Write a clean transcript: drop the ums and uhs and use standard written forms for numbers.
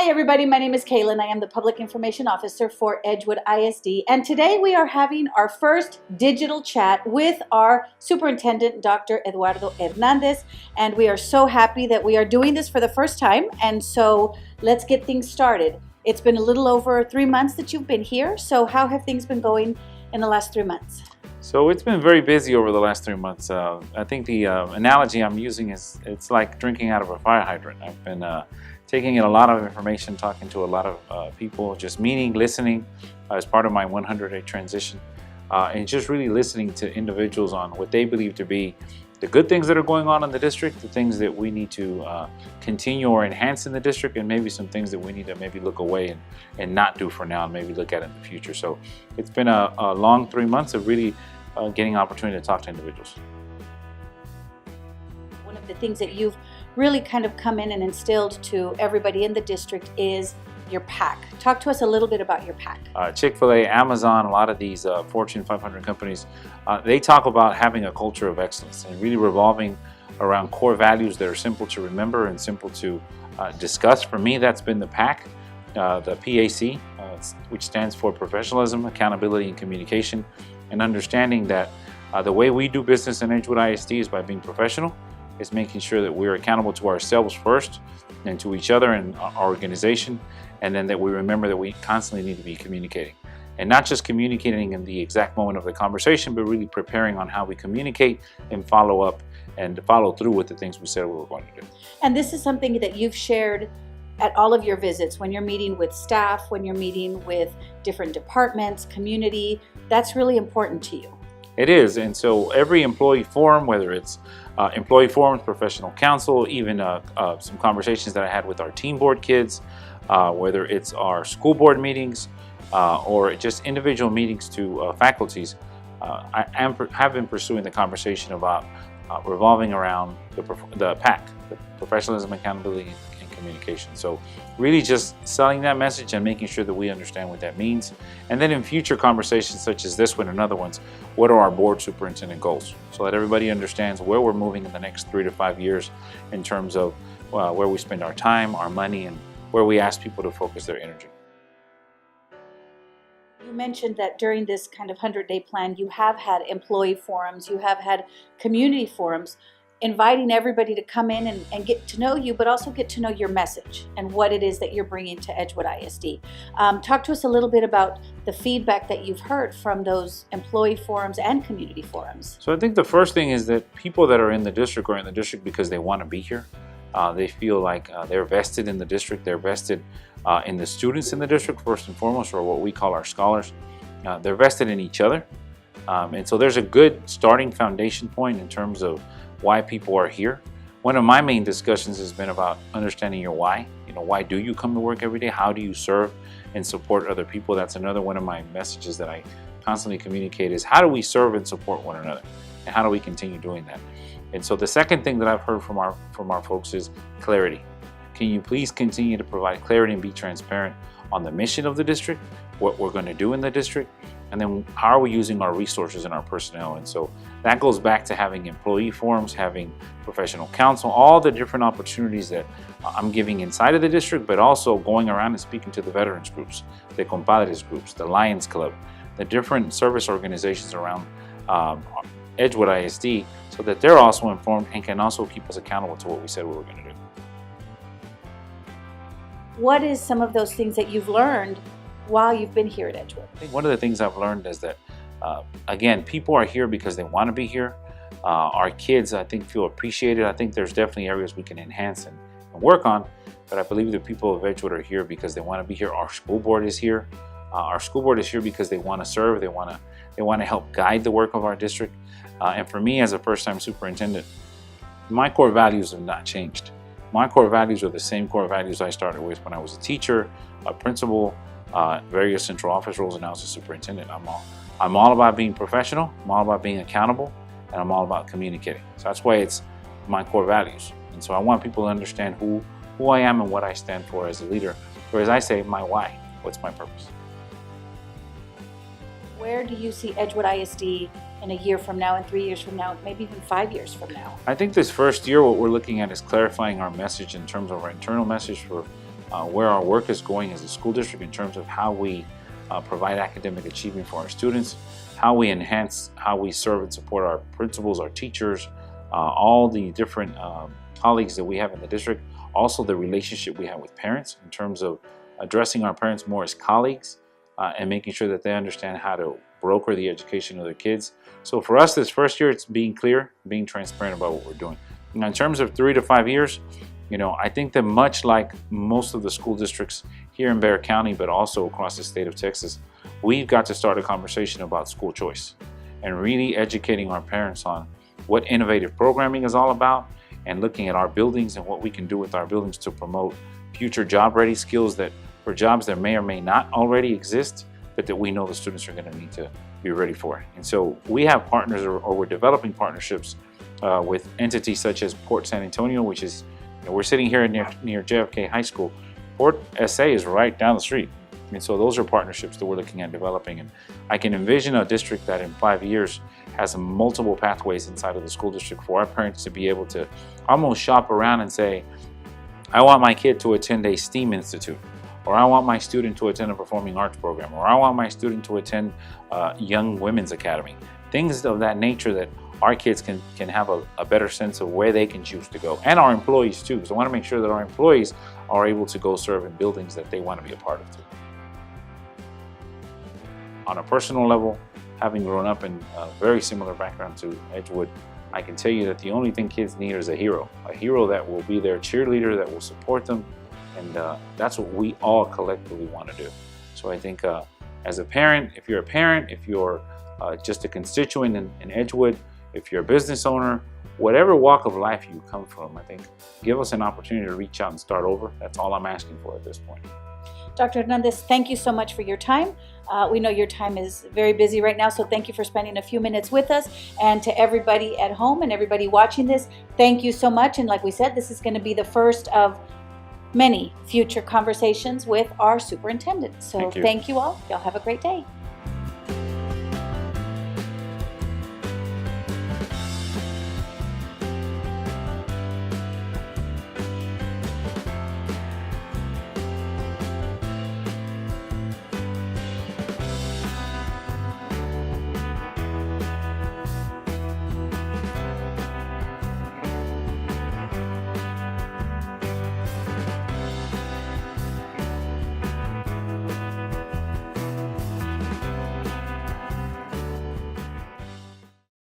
Hi everybody, my name is Kaylin. I am the Public Information Officer for Edgewood ISD, and today we are having our first digital chat with our Superintendent, Dr. Eduardo Hernandez, and we are so happy that we are doing this for the first time, and so let's get things started. It's been a little over 3 months that you've been here, so how have things been going in the last 3 months? So it's been very busy over the last 3 months. I think the analogy I'm using is it's like drinking out of a fire hydrant. I've been taking in a lot of information, talking to a lot of people, just meeting, listening as part of my 100-day transition, and just really listening to individuals on what they believe to be the good things that are going on in the district, the things that we need to continue or enhance in the district, and maybe some things that we need to maybe look away and not do for now and maybe look at in the future. So it's been a long 3 months of really getting an opportunity to talk to individuals. One of the things that you've really kind of come in and instilled to everybody in the district is your PAC. Talk to us a little bit about your PAC. Chick-fil-A, Amazon, a lot of these Fortune 500 companies, they talk about having a culture of excellence and really revolving around core values that are simple to remember and simple to discuss. For me, that's been the PAC, the PAC, which stands for Professionalism, Accountability, and Communication, and understanding that the way we do business in Edgewood ISD is by being professional. Is making sure that we're accountable to ourselves first and to each other and our organization, and then that we remember that we constantly need to be communicating, and not just communicating in the exact moment of the conversation, but really preparing on how we communicate and follow up and follow through with the things we said we were going to do. And this is something that you've shared at all of your visits, when you're meeting with staff, when you're meeting with different departments, community, that's really important to you. It is, and so every employee forum, whether it's employee forums, professional council, even some conversations that I had with our team board kids, whether it's our school board meetings or just individual meetings to faculties, I have been pursuing the conversation about revolving around the PAC, the Professionalism, Accountability, and Communication. So really just selling that message and making sure that we understand what that means. And then in future conversations such as this one and other ones, what are our board superintendent goals? So that everybody understands where we're moving in the next 3 to 5 years in terms of where we spend our time, our money, and where we ask people to focus their energy. You mentioned that during this kind of 100-day plan, you have had employee forums, you have had community forums, inviting everybody to come in and get to know you, but also get to know your message and what it is that you're bringing to Edgewood ISD. Talk to us a little bit about the feedback that you've heard from those employee forums and community forums. So I think the first thing is that people that are in the district are in the district because they want to be here. They feel like they're vested in the district, they're vested in the students in the district first and foremost, or what we call our scholars. They're vested in each other. And so there's a good starting foundation point in terms of why people are here. One of my main discussions has been about understanding your why. You know, why do you come to work every day? How do you serve and support other people? That's another one of my messages that I constantly communicate is how do we serve and support one another? And how do we continue doing that? And so the second thing that I've heard from our folks is clarity. Can you please continue to provide clarity and be transparent on the mission of the district, what we're going to do in the district, and then how are we using our resources and our personnel? And so that goes back to having employee forums, having professional council, all the different opportunities that I'm giving inside of the district, but also going around and speaking to the veterans groups, the compadres groups, the Lions Club, the different service organizations around Edgewood ISD, so that they're also informed and can also keep us accountable to what we said we were going to do. What is some of those things that you've learned while you've been here at Edgewood? I think one of the things I've learned is that, again, people are here because they want to be here. Our kids, I think, feel appreciated. I think there's definitely areas we can enhance and work on, but I believe the people of Edgewood are here because they want to be here. Our school board is here. Our school board is here because they want to serve. They want to help guide the work of our district. And for me, as a first-time superintendent, my core values have not changed. My core values are the same core values I started with when I was a teacher, a principal, various central office roles, and now as a superintendent. I'm all about being professional, I'm all about being accountable, and I'm all about communicating. So that's why it's my core values. And so I want people to understand who I am and what I stand for as a leader, or as I say, my why. What's my purpose? Where do you see Edgewood ISD in a year from now, and 3 years from now, maybe even 5 years from now? I think this first year, what we're looking at is clarifying our message in terms of our internal message for where our work is going as a school district in terms of how we provide academic achievement for our students, how we enhance, how we serve and support our principals, our teachers, all the different colleagues that we have in the district, also the relationship we have with parents in terms of addressing our parents more as colleagues and making sure that they understand how to broker the education of their kids. So for us this first year, it's being clear, being transparent about what we're doing. Now in terms of 3 to 5 years, I think that much like most of the school districts here in Bexar County, but also across the state of Texas, we've got to start a conversation about school choice and really educating our parents on what innovative programming is all about and looking at our buildings and what we can do with our buildings to promote future job-ready skills that for jobs that may or may not already exist, but that we know the students are going to need to be ready for. And so we have partners or we're developing partnerships with entities such as Port San Antonio, which is, we're sitting here near JFK High School. Port SA is right down the street. And so those are partnerships that we're looking at developing. And I can envision a district that in 5 years has multiple pathways inside of the school district for our parents to be able to almost shop around and say, I want my kid to attend a STEAM institute, or I want my student to attend a performing arts program, or I want my student to attend Young Women's Academy. Things of that nature that our kids can have a better sense of where they can choose to go, and our employees too. So I want to make sure that our employees are able to go serve in buildings that they want to be a part of too. On a personal level, having grown up in a very similar background to Edgewood, I can tell you that the only thing kids need is a hero that will be their cheerleader, that will support them, and that's what we all collectively want to do. So I think as a parent, if you're just a constituent in Edgewood, if you're a business owner, whatever walk of life you come from, I think give us an opportunity to reach out and start over. That's all I'm asking for at this point. Dr. Hernandez, thank you so much for your time. We know your time is very busy right now, so thank you for spending a few minutes with us. And to everybody at home and everybody watching this, thank you so much. And like we said, this is going to be the first of many future conversations with our superintendent. So thank you all. Y'all have a great day.